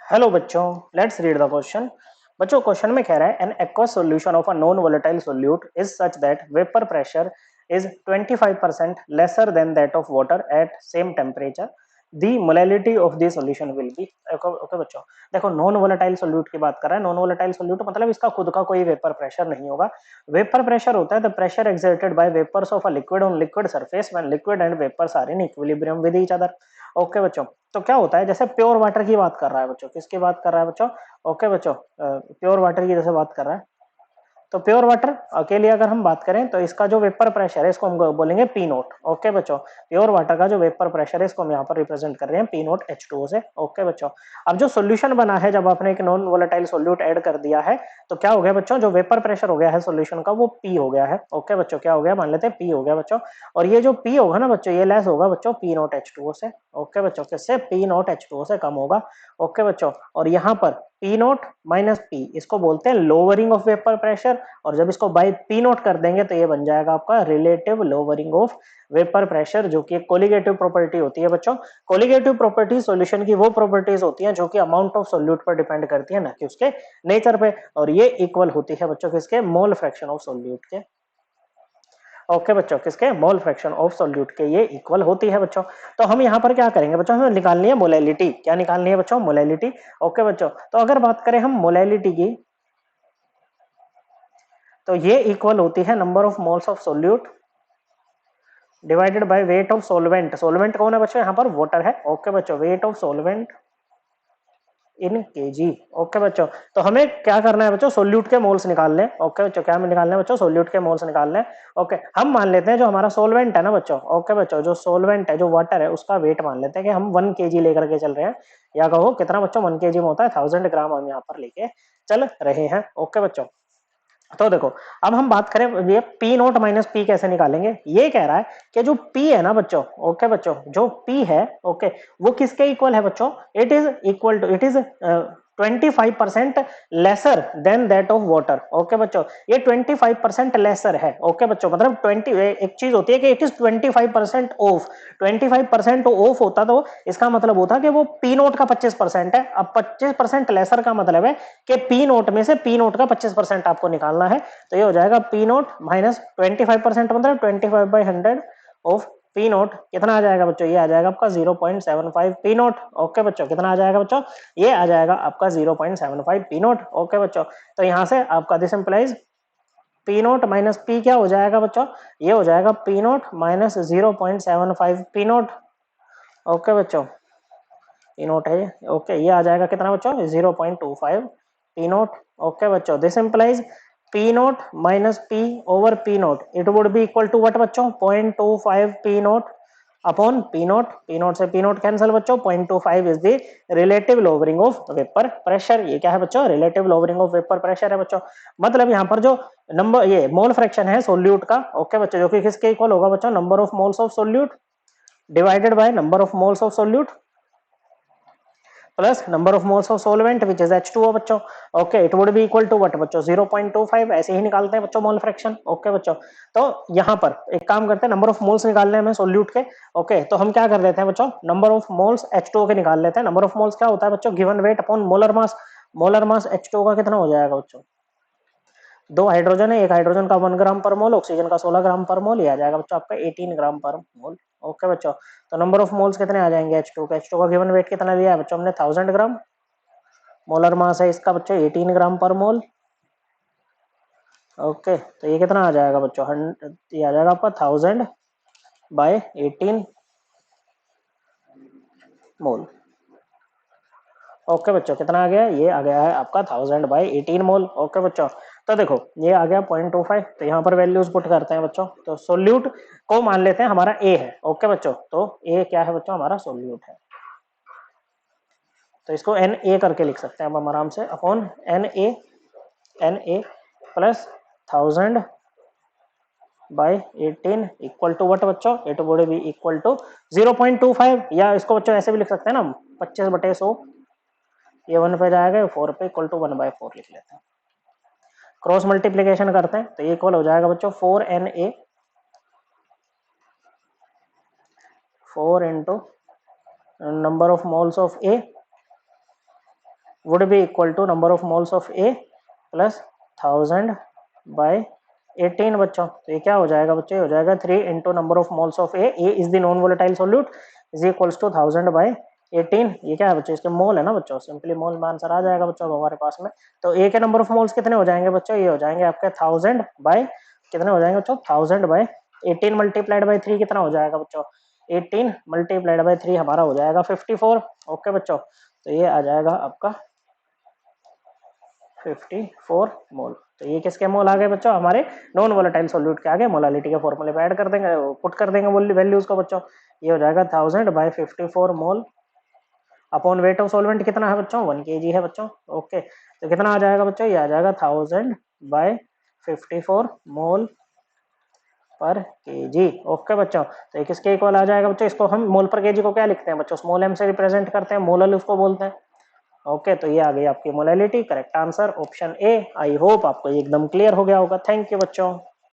Hello बच्चों, let's read the question. बच्चों question में कह रहा है an aqueous solution of a non volatile solute is such that vapour pressure is 25% lesser than that of water at same temperature. The molality of the solution will be. Okay बच्चों, देखो non volatile solute की बात कर रहा है। Non volatile solute मतलब इसका खुद का कोई वेपर प्रेशर नहीं होगा। वेपर प्रेशर होता है the pressure exerted by vapours of a liquid on liquid surface when liquid and vapours are in equilibrium with each other. Okay बच्चों, तो क्या होता है जैसे प्योर वाटर की बात कर रहा है बच्चों, किसकी बात कर रहा है बच्चों? ओके बच्चों, प्योर वाटर की जैसे बात कर रहा है, तो प्योर वाटर के लिए अगर हम बात करें तो इसका जो वेपर प्रेशर है इसको हम बोलेंगे पी नोट। ओके बच्चों, प्योर वाटर का जो वेपर प्रेशर है इसको हम यहाँ पर रिप्रेजेंट कर रहे हैं पी नोट H2O से। ओके बच्चों, अब जो सोल्यूशन बना है जब आपने एक नॉन वोलेटाइल सोल्यूट ऐड कर दिया है तो क्या हो गया बच्चों, जो वेपर प्रेशर हो गया है सोल्यूशन का वो पी हो गया है। ओके बच्चों, क्या हो गया, मान लेते हैं पी हो गया बच्चों। और ये जो पी होगा ना बच्चों, ये लेस होगा बच्चों पी नोट H2O से। ओके बच्चों, किससे? पी नोट H2O से कम होगा। ओके बच्चों, और यहाँ पर पी नोट माइनस पी इसको बोलते हैं लोअरिंग ऑफ वेपर प्रेशर, और जब इसको बाई पी नोट कर देंगे तो ये बन जाएगा आपका relative lowering of vapour pressure, जो कि एक कोलिगेटिव प्रॉपर्टी होती है बच्चों। कोलिगेटिव प्रॉपर्टी सॉल्यूशन की वो प्रॉपर्टीज होती हैं जो कि अमाउंट ऑफ सोल्यूट पर डिपेंड करती है, ना कि उसके नेचर पे, और ये इक्वल होती है बच्चों किसके? मोल फ्रैक्शन ऑफ सोल्यूट के। ओके बच्चों, किसके? मोल फ्रैक्शन ऑफ सोल्यूट के ये इक्वल होती है बच्चों। तो हम यहाँ पर क्या करेंगे बच्चों, हमें निकालनी है मोलैलिटी। क्या निकालनी है बच्चों? मोलैलिटी। ओके बच्चों, तो अगर बात करें हम मोलैलिटी की तो ये इक्वल होती है number of moles of solute divided by weight of solvent. Solvent कौन है बच्चों? यहाँ पर वाटर है। ओके बच्चों, weight of solvent in KG. Okay बच्चों, तो हमें क्या करना है बच्चों? सोल्यूट के मोल्स निकाल लें। ओके बच्चों, क्या हमें निकालना है बच्चों? सोल्यूट के मोल्स निकाल लें। ओके, हम मान लेते हैं जो हमारा सोलवेंट है ना बच्चों, ओके बच्चों, जो सोलवेंट है, जो वाटर है, उसका वेट मान लेते हैं कि हम 1 kg लेकर के चल रहे हैं, या कहो कितना बच्चों 1 kg में होता है 1000 ग्राम हम यहाँ पर लेके चल रहे हैं। ओके बच्चों, तो देखो अब हम बात करें ये पी नोट माइनस पी कैसे निकालेंगे। ये कह रहा है कि जो पी है ना बच्चों, ओके बच्चों, जो पी है, ओके, वो किसके इक्वल है बच्चों? It is equal to, it is 25% lesser than that of water. Okay बच्चों, ये 25% लेसर है। ओके बच्चों, मतलब 20, एक चीज होती है कि इट इज 25% ऑफ, 25% ऑफ होता तो इसका मतलब होता कि वो पी नोट का 25% है। अब 25% लेसर का मतलब है कि पी नोट में से पी नोट का 25% आपको निकालना है। तो ये हो जाएगा पी नोट माइनस 25%, मतलब 25/100 ऑफ पी नोट। कितना आ जाएगा बच्चों? ये आ जाएगा आपका 0.75 पी नोट। ओके बच्चों, कितना आ जाएगा बच्चों? ये आ जाएगा आपका 0.75 पी नोट। ओके बच्चों, तो यहां से आपका this implies P naught minus P क्या हो जाएगा बच्चों? ये हो जाएगा P naught minus 0.75 P naught. Okay बच्चों, पी नोट है। ओके, ये आ जाएगा कितना बच्चों? 0.25 पी नोट। ओके बच्चों, this implies P naught minus P over P naught, it would be equal to what बच्चों? 0.25 P naught upon P naught. P naught से पी नोट कैंसिल बच्चों। 0.25 is the relative lowering of vapour pressure. ये क्या है बच्चों? Relative lowering of vapour pressure है बच्चों। मतलब यहाँ पर जो नंबर, ये मोल फ्रैक्शन है सोल्यूट का, ओके बच्चों, जो कि किसके इक्वल होगा बच्चों? Number of moles of solute divided by number of moles of solute plus number of moles of solvent which is H2O बच्चों। Okay, it would be equal to what बच्चों? 0.25। ऐसे ही निकालते हैं बच्चों मोल फ्रैक्शन। ओके बच्चों, तो यहाँ पर एक काम करते हैं, नंबर ऑफ मोल्स निकालने हैं हमें सोल्यूट के। ओके, तो हम क्या कर लेते हैं बच्चों? नंबर ऑफ मोल्स H2O के निकाल लेते हैं। नंबर ऑफ मोल्स क्या होता है बच्चों? Given weight upon molar mass. Molar mass H2O का कितना हो जाएगा बच्चों? 2 हाइड्रोजन है, एक हाइड्रोजन का 1 ग्राम पर मोल, ऑक्सीजन का 16 ग्राम पर मोल, ये आ जाएगा बच्चों आपका 18 ग्राम पर मोल। ओके बच्चों, तो नंबर ऑफ मोल्स कितने आ जाएंगे H2O के? H2O का गिवन वेट कितना दिया है बच्चों हमने? 1000 ग्राम। मोलर मास है इसका बच्चों 18 ग्राम पर मोल। ओके, तो ये कितना आ जाएगा बच्चों? ये आ जाएगा आपका 1000/18 मोल। ओके बच्चों, कितना आ गया? ये आ गया है आपका 1000/18 मोल। ओके बच्चों, तो देखो ये आ गया 0.25। तो यहाँ पर वैल्यूज पुट करते हैं बच्चों। तो सोल्यूट को मान लेते हैं हमारा ए है। ओके बच्चों, तो ए क्या है बच्चों? हमारा सोल्यूट है। तो इसको एन ए करके लिख सकते हैं अब हम आराम से, upon an a plus 1000/18 equal to what बच्चों? It would be equal to 0.25, या इसको बच्चों ऐसे भी लिख सकते हैं ना, 25/100। ये 1 पे जाएगा, 4 पे, इक्वल टू 1/4 लिख लेते हैं। क्रॉस मल्टीप्लीकेशन करते हैं तो ये इक्वल हो जाएगा बच्चों 4Na 4 into number of moles of A would be equal to number of moles of A plus 1000 by 18 बच्चों। तो ये क्या हो जाएगा बच्चों, ये हो जाएगा 3 into number of moles of A is the non volatile solute is equals to 1000 by 18। ये क्या है बच्चों, इसके मोल है ना बच्चों, सिंपली मोल में आंसर आ जाएगा बच्चों हमारे पास में। तो ए के नंबर ऑफ मोल्स कितने हो जाएंगे बच्चों, ये हो जाएंगे आपके 1000 बाय कितने हो जाएंगे बच्चों, 1000 बाय 18 मल्टीप्लाइड बाय 3 कितना हो जाएगा बच्चों, 18 मल्टीप्लाइड बाय 3 हमारा हो जाएगा 54। ओके बच्चों, तो ये आ जाएगा आपका 54 मोल। तो ये किसके मोल आ गए बच्चों, हमारे नॉन वोलेटाइल सॉल्यूट के आगे मोलालिटी के फॉर्मूले पे ऐड कर देंगे, पुट कर देंगे वैल्यूज को बच्चों। ये हो जाएगा 1000 by 54 mole upon weight of solvent कितना है बच्चों, 1 kg है बच्चों। ओके, तो कितना आ जाएगा बच्चों, ये आ जाएगा 1000 बाय 54 मोल पर केजी। ओके बच्चों, तो ये किसके इक्वल आ जाएगा बच्चों, इसको हम मोल पर केजी को क्या लिखते हैं बच्चों, स्मॉल एम से रिप्रेजेंट करते हैं, मोलल उसको बोलते हैं। ओके, तो ये आ गई आपकी molality, correct answer option A. I hope आपको एकदम क्लियर हो गया होगा। थैंक यू बच्चों।